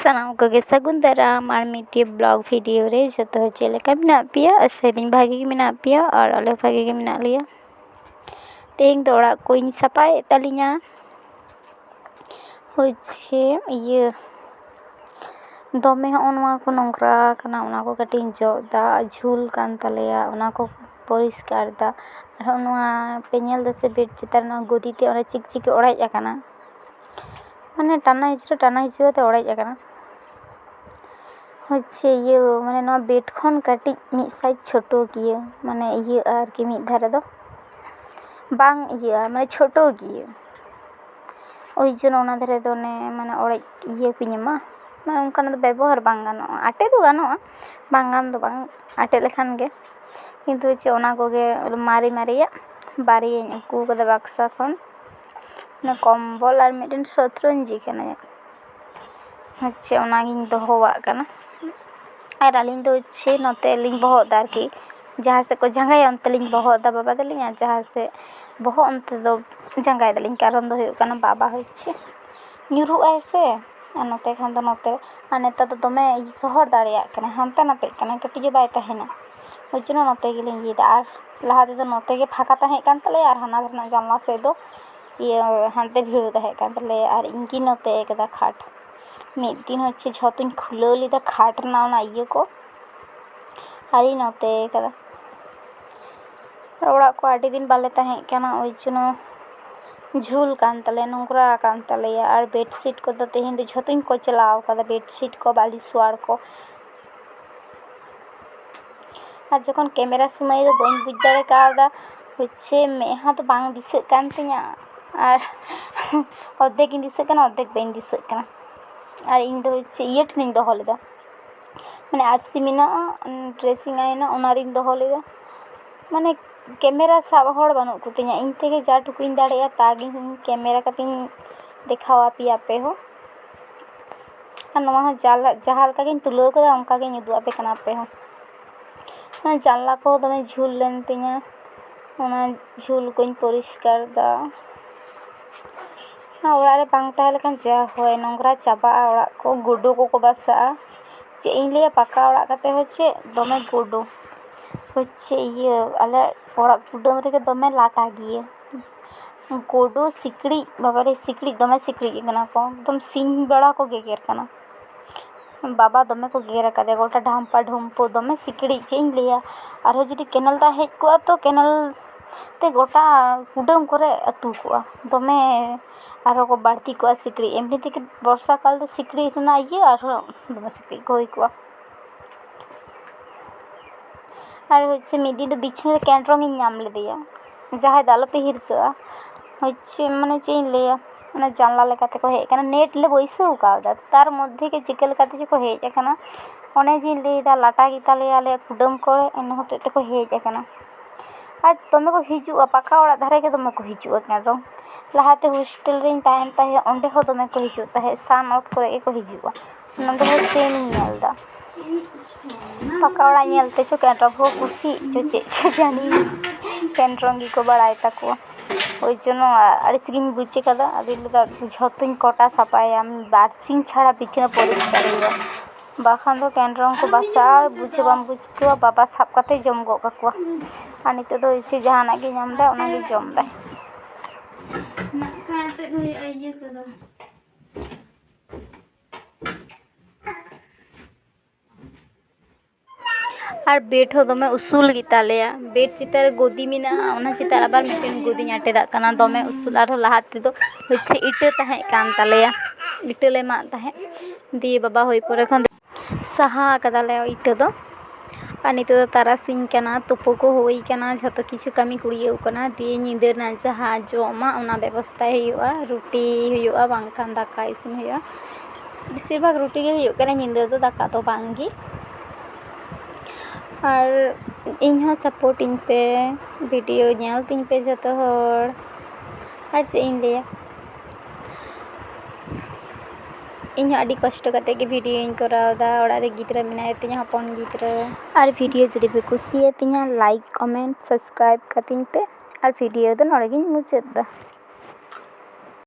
ᱥᱟᱱᱟᱢ ᱠᱚᱜᱮ ᱥᱟᱹᱜᱩᱱ ᱫᱟᱨᱟᱢ ᱟᱨ ᱢᱤᱫᱴᱤᱡ ᱵᱞᱚᱜ ᱵᱷᱤᱰᱤᱭᱳ ᱨᱮ ᱡᱚᱛᱚ ᱦᱚᱲ ᱪᱮᱫ ᱞᱮᱠᱟ ᱢᱮᱱᱟᱜ ᱯᱮᱭᱟ? ᱟᱥᱟᱭᱫᱟᱹᱧ ᱵᱷᱟᱜᱮ ᱜᱮ ᱢᱮᱱᱟᱜ ᱯᱮᱭᱟ ᱟᱨ ᱟᱞᱮ ᱵᱷᱟᱜᱮ ᱜᱮ ᱢᱮᱱᱟᱜ ᱞᱮᱭᱟ। ᱛᱮᱦᱮᱧ ᱫᱚ ᱚᱲᱟᱜ ᱠᱚᱧ ᱥᱟᱯᱷᱟᱭᱮᱫ ᱛᱟᱹᱞᱤᱧᱟ। ᱫᱚᱢᱮ ᱦᱚᱸᱜᱼᱚ ᱱᱚᱣᱟ ᱠᱚ ᱱᱚᱝᱨᱟ ᱠᱟᱱᱟ, ᱚᱱᱟ ᱠᱚ ᱠᱟᱹᱴᱤᱡ ᱤᱧ ᱡᱚᱜ ᱮᱫᱟ। ᱡᱷᱩᱞ ᱠᱟᱱ ᱛᱟᱞᱮᱭᱟ, ᱚᱱᱟ ᱠᱚ ᱯᱚᱨᱤᱥᱠᱟᱨ ᱮᱫᱟ। ᱟᱨᱦᱚᱸ ᱱᱚᱣᱟ ᱯᱮ ᱧᱮᱞ ᱫᱟᱥᱮ ᱵᱮᱰ ᱪᱮᱛᱟᱱ ᱨᱮ ᱜᱚᱫᱤᱛᱮ ᱚᱱᱟ ᱪᱤᱠᱪᱤᱠᱤ ᱚᱲᱮᱡ ᱟᱠᱟᱱᱟ, ᱢᱟᱱᱮ ᱴᱟᱱᱟ ᱦᱤᱥᱲᱟᱹ ᱛᱮ ọᱲᱮᱡ ᱟᱠᱟᱱᱟ। ᱢᱟᱱᱮ ᱱᱚᱣᱟ ᱵᱮᱰ ᱠᱷᱚᱱ ᱠᱟᱹᱴᱤᱡ ᱢᱤᱫ ᱥᱟᱭᱤᱡ ᱪᱷᱳᱴᱳ ᱜᱮᱭᱟ, ᱢᱟᱱᱮ ᱤᱭᱟᱹᱜᱼᱟ ᱟᱨᱠᱤ ᱢᱤᱫ ᱫᱷᱟᱨᱮ ᱫᱚ ᱵᱟᱝ ᱤᱭᱟᱹᱜᱼᱟ, ᱢᱟᱱᱮ ᱪᱷᱳᱴᱳ ᱜᱮᱭᱟ। ওই জন্য ᱚᱱᱟ ᱫᱷᱟᱨᱮ ᱫᱚ ᱢᱟᱱᱮ ᱚᱲᱮᱡ ᱠᱚᱧ ᱮᱢᱟ, ᱢᱟᱱᱮ ᱚᱱᱠᱟᱱᱟᱜ ᱫᱚ ᱵᱮᱵᱚᱦᱟᱨ ᱵᱟᱝ ᱜᱟᱱᱚᱜᱼᱟ। ᱟᱴᱮᱫ ᱫᱚ ᱜᱟᱱᱚᱜᱼᱟ, ᱵᱟᱝ ᱜᱟᱱ ᱫᱚ ᱵᱟᱝ, ᱟᱴᱮᱫ ᱞᱮᱠᱷᱟᱱ ᱜᱮ। ᱠᱤᱱᱛᱩ ᱚᱱᱟ ᱠᱚᱜᱮ ᱢᱟᱨᱮᱭᱟᱜ ᱵᱟᱨᱭᱟᱧ ᱟᱹᱜᱩ ᱠᱟᱫᱟ ᱵᱟᱠᱥᱟ ᱠᱷᱚᱱ। ᱠᱚᱢᱵᱚᱞ ᱟᱨ ᱢᱤᱫᱴᱮᱱ ᱥᱚᱛᱨᱚᱧᱡᱤ ᱠᱟᱱᱟ, ᱚᱱᱟᱜᱤᱧ ᱫᱚᱦᱚᱣᱟᱜ ᱠᱟᱱᱟ। আর আলিᱧ ᱫᱚ ᱱᱚᱛᱮ ᱞᱤᱧ ᱵᱚᱦᱚᱜ ᱮᱫᱟ ᱟᱨᱠᱤ, ᱡᱟᱦᱟᱸ ᱥᱮᱫ ᱠᱚ ᱡᱟᱸᱜᱟᱭᱟ ᱚᱱᱛᱮ ᱞᱤᱧ ᱵᱚᱦᱚᱜ ᱮᱫᱟ ᱵᱟᱵᱟ ᱛᱟᱹᱞᱤᱧ, ᱟᱨ ᱡᱟᱦᱟᱸ ᱥᱮᱫ ᱵᱚᱦᱚᱜ ᱚᱱᱛᱮ ᱫᱚ ᱡᱟᱸᱜᱟᱭ ᱫᱟᱞᱤᱧ। ᱠᱟᱨᱚᱱ ᱫᱚ ᱦᱩᱭᱩᱜ ᱠᱟᱱᱟ ᱵᱟᱵᱟ ᱧᱩᱨᱩᱜᱼᱟᱭ ᱥᱮ, ᱟᱨ ᱱᱚᱛᱮ ᱠᱷᱟᱱ ᱫᱚ ᱱᱚᱛᱮ, ᱟᱨ ᱱᱮᱛᱟর ᱫᱚ ᱫᱚᱢᱮ ᱥᱚᱦᱚᱨ ᱫᱟᱲᱮᱭᱟᱜ ᱠᱟᱱᱟ, ᱦᱟᱱᱛᱮ ᱱᱟᱛᱮᱜ ᱠᱟᱱᱟ, ᱠᱟᱹᱴᱤᱡ ᱦᱚᱸ ᱵᱟᱭ ᱛᱟᱦᱮᱱᱟ। ওই জন্য ᱱᱚᱛᱮ ᱜᱮᱞᱤᱧ ᱤᱭᱟᱹᱭᱮᱫᱟ। ᱟᱨ ᱞᱟᱦᱟ ᱛᱮᱫᱚ ᱱᱚᱛᱮ ᱜᱮ ᱯᱷᱟᱸᱠᱟ ᱛᱟᱦᱮᱸ ᱠᱟᱱ ᱛᱟᱞᱮᱭᱟ, ᱟᱨ ᱦᱟᱱᱟ ᱫᱷᱟᱨᱮᱱᱟᱜ ᱡᱟᱱᱞᱟ ᱥᱮᱫ ᱫᱚ ᱦᱟᱱᱛᱮ ᱵᱷᱤᱲᱟᱹᱣ ᱛᱟᱦᱮᱸ ᱠᱟᱱ ᱛᱟᱞᱮᱭᱟ। ᱟᱨ ᱤᱧ ᱜᱤᱧ ᱱᱚᱛᱮ ᱟᱠᱟᱫᱟ ᱠᱷᱟᱴ। ᱢᱤᱫ ᱫᱤᱱ ᱡᱷᱚᱛᱚᱧ ᱠᱷᱩᱞᱟᱹᱣ ᱞᱮᱫᱟ ᱠᱷᱟᱴ ᱨᱮᱱᱟᱜ ᱚᱱᱟ ᱤᱭᱟᱹ ᱠᱚ, ᱟᱨᱤᱧ ᱱᱚᱛᱮ ᱟᱠᱟᱫᱟ। ᱚᱲᱟᱜ ᱠᱚ ᱟᱹᱰᱤ ᱫᱤᱱ ᱵᱟᱞᱮ ᱛᱟᱦᱮᱸ ᱠᱟᱱᱟ, ওই জন্য ঝুল কান তালেয়া, নোংরা কান তালেয়া। আর বেডশিট কদᱚ তেহেᱧ ᱫᱚ ᱡᱷᱚᱛᱚᱧ ᱠᱚᱪᱞᱟᱣ ᱟᱠᱟᱫᱟ, বেডশিট ᱠᱚ, ᱵᱟᱹᱞᱤ ᱥᱳᱣᱟᱲ ᱠᱚ। আর যখন ক্যামেরা সময় ᱫᱚ ᱵᱟᱹᱧ ᱵᱩᱡᱽ ᱫᱟᱲᱮ ᱠᱟᱣᱫᱟ, ᱢᱮᱫᱦᱟ ᱫᱚ ᱵᱟᱝ ᱫᱤᱥᱟᱹᱜ ᱠᱟᱱ ᱛᱤᱧᱟᱹ, ᱟᱨ অর্ধেক ᱤᱧ ᱫᱤᱥᱟᱹᱜ ᱠᱟᱱᱟ, অর্ধেক ᱵᱟᱹᱧ ᱫᱤᱥᱟᱹᱜ ᱠᱟᱱᱟ। আর ᱤᱧ ᱫᱚ ᱤᱭᱟᱹ ᱴᱷᱮᱱᱤᱧ ᱫᱚᱦᱚ ᱞᱮᱫᱟ, ᱢᱟᱱᱮ ᱟᱹᱨᱥᱤ ᱢᱮᱱᱟᱜᱼᱟ ᱰᱨᱮᱥᱤᱝ ᱟᱭᱱᱟ, ᱚᱱᱟ ᱨᱤᱧ ᱫᱚᱦᱚ ᱞᱮᱫᱟ। ᱢᱟᱱᱮ ᱠᱮᱢᱮᱨᱟ ᱥᱟᱵ ᱦᱚᱲ ᱵᱟᱹᱱᱩᱜ ᱠᱚᱛᱤᱧᱟ, ᱤᱧ ᱛᱮᱜᱮ ᱡᱟ ᱴᱩᱠᱩᱧ ᱫᱟᱲᱮᱭᱟᱜᱼᱟ ᱛᱟᱜᱤᱧ ᱠᱮᱢᱮᱨᱟ ᱠᱟᱛᱮᱧ ᱫᱮᱠᱷᱟᱣ ᱟᱯᱮᱭᱟ ᱟᱯᱮ ᱦᱚᱸ। ᱟᱨ ᱱᱚᱣᱟ ᱦᱚᱸ ᱡᱟᱦᱟᱸ ᱞᱮᱠᱟ ᱜᱤᱧ ᱛᱩᱞᱟᱹᱣ ᱠᱟᱫᱟ ᱚᱱᱠᱟ ᱜᱤᱧ ᱩᱫᱩᱜ ᱟᱯᱮ ᱠᱟᱱᱟ ᱟᱯᱮ ᱦᱚᱸ। জানলা ᱠᱚ ᱫᱚᱢᱮ ঝুল ᱞᱮᱱ ᱛᱤᱧᱟᱹ, ᱚᱱᱟ ঝুল ᱠᱚᱧ ᱯᱚᱨᱤᱥᱠᱟᱨ ᱮᱫᱟ। ᱚᱲᱟᱜ ᱨᱮ ᱵᱟᱝ ᱛᱟᱦᱮᱸ ᱞᱮᱠᱷᱟᱱ ᱡᱟ ᱦᱚᱭ ᱱᱚᱝᱨᱟ ᱪᱟᱵᱟᱜᱼᱟ ᱚᱲᱟᱜ ᱠᱚ, ᱜᱩᱰᱩ ᱠᱚᱠᱚ ᱵᱟᱥᱟᱜᱼᱟ। ᱪᱮᱫ ᱤᱧ ᱞᱟᱹᱭᱟ, ᱯᱟᱠᱟ ᱚᱲᱟᱜ ᱠᱟᱛᱮ ᱦᱚᱸ ᱫᱚᱢᱮ ᱜᱩᱰᱩ। ᱟᱞᱮ ᱚᱲᱟᱜ ᱠᱩᱰᱟᱹᱢ ᱨᱮᱜᱮ ᱫᱚᱢᱮ ᱞᱟᱴᱟ ᱜᱤᱭᱟᱹ ᱜᱩᱰᱩ, ᱥᱤᱠᱲᱤᱡ, ᱵᱟᱵᱟᱨᱮ ᱥᱤᱠᱲᱤᱡ ᱫᱚᱢᱮ ᱥᱤᱠᱲᱤᱡ ᱠᱟᱱᱟ ᱠᱚ, ᱮᱠᱫᱚᱢ ᱥᱤᱧ ᱵᱮᱲᱟ ᱠᱚ ᱜᱮᱜᱮᱨ ᱠᱟᱱᱟ। বাবা দমে কো ᱜᱮর আকাᱫᱮᱭᱟ, গোটা ঢাম্পা ঢুম্পু দমে সিকড়িᱡ। ᱪᱮᱫ ᱤᱧ ᱞᱟᱹᱭᱟ, ᱟᱨᱦᱚᱸ ᱡᱩᱫᱤ ᱠᱮᱱᱮᱞ ᱫᱟᱜ ᱦᱮᱡ ᱠᱚᱜᱼᱟ ᱛᱚ ᱠᱮᱱᱮᱞ ᱛᱮ ᱜᱚᱴᱟ ᱠᱩᱰᱟᱹᱢ ᱠᱚᱨᱮ ᱟᱹᱛᱩ ᱠᱚᱜᱼᱟ, ᱫᱚᱢᱮ ᱟᱨᱦᱚᱸ ᱠᱚ ᱵᱟᱹᱲᱛᱤ ᱠᱚᱜᱼᱟ ᱥᱤᱠᱲᱤᱡ। ᱮᱢᱱᱤ ᱛᱮᱜᱮ ᱵᱚᱨᱥᱟ ᱠᱟᱞ ᱫᱚ ᱥᱤᱠᱲᱤᱡ ᱨᱮᱱᱟᱜ ᱟᱨᱦᱚᱸ ᱫᱚᱢᱮ ᱥᱤᱠᱲᱤᱡ ᱠᱚ ᱦᱩᱭ ᱠᱚᱜᱼᱟ। আর ᱢᱤᱫ ᱫᱤᱱ ᱫᱚ ᱵᱤᱪᱷᱱᱟᱹ ᱨᱮ ᱠᱮᱱᱰᱨᱚᱝ ᱤᱧ ᱧᱟᱢ ᱞᱮᱫᱮᱭᱟ। ᱡᱟᱦᱟᱸᱭ ᱫᱚ ᱟᱞᱚᱯᱮ ᱦᱤᱨᱠᱟᱹᱜᱼᱟ, ᱢᱟᱱᱮ ᱪᱮᱫ ᱤᱧ ᱞᱟᱹᱭᱟ, ᱚᱱᱟ ᱡᱟᱱᱞᱟ ᱞᱮᱠᱟ ᱛᱮᱠᱚ ᱦᱮᱡ ᱟᱠᱟᱱᱟ, ᱱᱮᱴ ᱞᱮ ᱵᱟᱹᱭᱥᱟᱹᱣ ᱠᱟᱣᱫᱟ, ᱛᱟᱨ ᱢᱚᱫᱽᱫᱷᱮ ᱜᱮ ᱪᱤᱠᱟᱹ ᱞᱮᱠᱟᱛᱮ ᱪᱚ ᱠᱚ ᱦᱮᱡ ᱟᱠᱟᱱᱟ। ᱚᱱᱮ ᱡᱮᱧ ᱞᱟᱹᱭᱫᱟ ᱞᱟᱴᱟ ᱜᱮᱛᱟᱞᱮᱭᱟ ᱟᱞᱮᱭᱟᱜ ᱠᱩᱰᱟᱹᱢ ᱠᱚᱨᱮ, ᱤᱱᱟᱹ ᱦᱚᱛᱮᱡ ᱛᱮᱠᱚ ᱦᱮᱡ ᱟᱠᱟᱱᱟ। ᱟᱨ ᱫᱚᱢᱮ ᱠᱚ ᱦᱤᱡᱩᱜᱼᱟ, ᱯᱟᱠᱟ ᱚᱲᱟᱜ ᱫᱷᱟᱨᱮ ᱜᱮ ᱫᱚᱢᱮ ᱠᱚ ᱦᱤᱡᱩᱜᱼᱟ ᱠᱮᱱᱰᱨᱚᱝ। ᱞᱟᱦᱟᱛᱮ ᱦᱳᱥᱴᱮᱞ ᱨᱤᱧ ᱛᱟᱦᱮᱱ ᱛᱟᱦᱮᱸᱫ, ᱚᱸᱰᱮ ᱦᱚᱸ ᱫᱚᱢᱮ ᱠᱚ ᱦᱤᱡᱩᱜ ᱛᱟᱦᱮᱸᱫ, ᱥᱟᱱ ᱚᱛ ᱠᱚᱨᱮ ᱜᱮᱠᱚ ᱦᱤᱡᱩᱜᱼᱟ। ᱱᱚᱰᱮ ᱦᱚᱸ ᱥᱮᱢ ᱤᱧ ᱧᱮᱞᱫᱟ, ᱯᱟᱠᱟ ᱚᱲᱟᱜ ᱧᱮᱞᱛᱮ ᱪᱚ ᱠᱮᱱᱰᱨᱚᱝ ᱠᱚ ᱠᱩᱥᱤᱜ ᱪᱚ ᱪᱮᱫ ᱪᱚ জানি, ᱠᱮᱱᱰᱨᱚᱝ ᱜᱮᱠᱚ ᱵᱟᱲᱟᱭ ᱛᱟᱠᱚᱣᱟ। ওই জন্য আড়িস গিᱧ বুঝ ᱟᱠᱟᱫᱟ, ᱟᱫᱚᱧ ᱞᱟᱹᱭᱫᱟ ᱡᱷᱚᱛᱚᱧ ᱠᱚᱴᱟ ᱥᱟᱯᱷᱟᱭᱟ, ᱵᱟᱨᱥᱤᱧ ᱪᱷᱟᱲᱟ ᱵᱤᱪᱷᱱᱟᱹ ᱯᱚᱨᱤᱥᱠᱟর ᱦᱩᱭᱩᱜᱼᱟ, ᱵᱟᱠᱷᱟᱱ ᱫᱚ ᱠᱮᱱᱰᱨᱚᱝ ᱠᱚ ᱵᱟᱥᱟᱜᱼᱟ, ᱵᱩᱡᱽ ᱦᱚᱸ ᱵᱟᱢ ᱵᱩᱡᱽ ᱠᱚᱣᱟ, ᱵᱟᱵᱟ ᱥᱟᱵ ᱠᱟᱛᱮ ᱡᱚᱢ ᱜᱚᱫ ᱠᱟᱠᱚᱣᱟ। ᱟᱨ ᱱᱤᱛᱚᱜ ᱫᱚ ᱡᱟᱦᱟᱱᱟᱜ ᱜᱮ ᱧᱟᱢ ᱮᱫᱟ ᱚᱱᱟᱜᱮ ᱡᱚᱢ ᱮᱫᱟᱭ। আর বেড ᱦᱚᱸ ᱫᱚᱢᱮ ᱩᱥᱩᱞ ᱜᱮᱛᱟᱞᱮᱭᱟ, ᱵᱮᱰ ᱪᱮᱛᱟᱱ ᱨᱮ ᱜᱚᱫᱤ ᱢᱮᱱᱟᱜᱼᱟ, ᱚᱱᱟ ᱪᱮᱛᱟᱱ ᱟᱵᱟᱨ ᱢᱤᱫᱴᱮᱱ ᱜᱚᱫᱤᱧ ᱟᱴᱮᱫᱟᱜ ᱠᱟᱱᱟ, ᱫᱚᱢᱮ ᱩᱥᱩᱞ। ᱟᱨᱦᱚᱸ ᱞᱟᱦᱟ ᱛᱮᱫᱚ ᱤᱴᱟᱹ ᱛᱟᱦᱮᱸ ᱠᱟᱱ ᱛᱟᱞᱮᱭᱟ, ᱤᱴᱟᱹ ᱞᱮ ᱢᱟᱜ ᱛᱟᱦᱮᱸᱫ, ᱫᱤᱭᱮ ᱵᱟᱵᱟ ᱦᱩᱭ ᱯᱚᱨᱮ ᱠᱷᱚᱱ ᱥᱟᱦᱟ ᱟᱠᱟᱫᱟᱞᱮ ᱤᱴᱟᱹ ᱫᱚ। ᱟᱨ ᱱᱤᱛᱚᱜ ᱫᱚ ᱛᱟᱨᱟᱥᱤᱧ ᱠᱟᱱᱟ, ᱛᱩᱯᱩ ᱠᱚ ᱦᱩᱭ ᱠᱟᱱᱟ, ᱡᱷᱚᱛᱚ ᱠᱤᱪᱷᱩ ᱠᱟᱹᱢᱤ ᱠᱩᱲᱤᱭᱟᱹᱣ ᱠᱟᱱᱟ, ᱫᱤᱭᱮ ᱧᱤᱫᱟᱹ ᱨᱮᱱᱟᱜ ᱡᱟᱦᱟᱸ ᱡᱚᱢᱟᱜ ᱚᱱᱟ ᱵᱮᱵᱚᱥᱛᱟᱭ ᱦᱩᱭᱩᱜᱼᱟ, ᱨᱩᱴᱤ ᱦᱩᱭᱩᱜᱼᱟ, ᱵᱟᱝᱠᱷᱟᱱ ᱫᱟᱠᱟ ᱤᱥᱤᱱ ᱦᱩᱭᱩᱜᱼᱟ। ᱵᱮᱥᱤᱨ ᱵᱷᱟᱜᱽ ᱨᱩᱴᱤ ᱜᱮ ᱦᱩᱭᱩᱜ ᱠᱟᱱᱟ ᱧᱤᱫᱟᱹ ᱫᱚ, ᱫᱟᱠᱟ ᱫᱚ ᱵᱟᱝᱜᱮ। ᱟᱨ ᱤᱧ ᱦᱚᱸ ᱥᱟᱯᱳᱨᱴ ᱤᱧ ᱯᱮ, ᱵᱷᱤᱰᱤᱭᱳ ᱧᱮᱞ ᱛᱤᱧ ᱯᱮ ᱡᱚᱛᱚ ᱦᱚᱲ। ᱟᱨ ᱪᱮᱫ ᱤᱧ ᱞᱟᱹᱭᱟ, ᱤᱧ ᱦᱚᱸ ᱟᱹᱰᱤ ᱠᱚᱥᱴᱚ ᱠᱟᱛᱮ ᱜᱮ ᱵᱷᱤᱰᱤᱭᱳᱧ ᱠᱚᱨᱟᱣᱫᱟ, ᱚᱲᱟᱜ ᱨᱮ ᱜᱤᱫᱽᱨᱟᱹ ᱢᱮᱱᱟᱭ ᱛᱤᱧᱟ, ᱦᱚᱯᱚᱱ ᱜᱤᱫᱽᱨᱟᱹ। ᱟᱨ ᱵᱷᱤᱰᱤᱭᱳ ᱡᱩᱫᱤ ᱯᱮ ᱠᱩᱥᱤᱭᱟᱛᱤᱧᱟ ᱞᱟᱭᱤᱠ, ᱠᱚᱢᱮᱱᱴ, ᱥᱟᱵᱥᱠᱨᱟᱭᱤᱵ ᱠᱟᱹᱛᱤᱧ ᱯᱮ। ᱟᱨ ᱵᱷᱤᱰᱤᱭᱳ ᱫᱚ ᱱᱚᱰᱮ ᱜᱤᱧ ᱢᱩᱪᱟᱹᱫ ᱮᱫᱟ।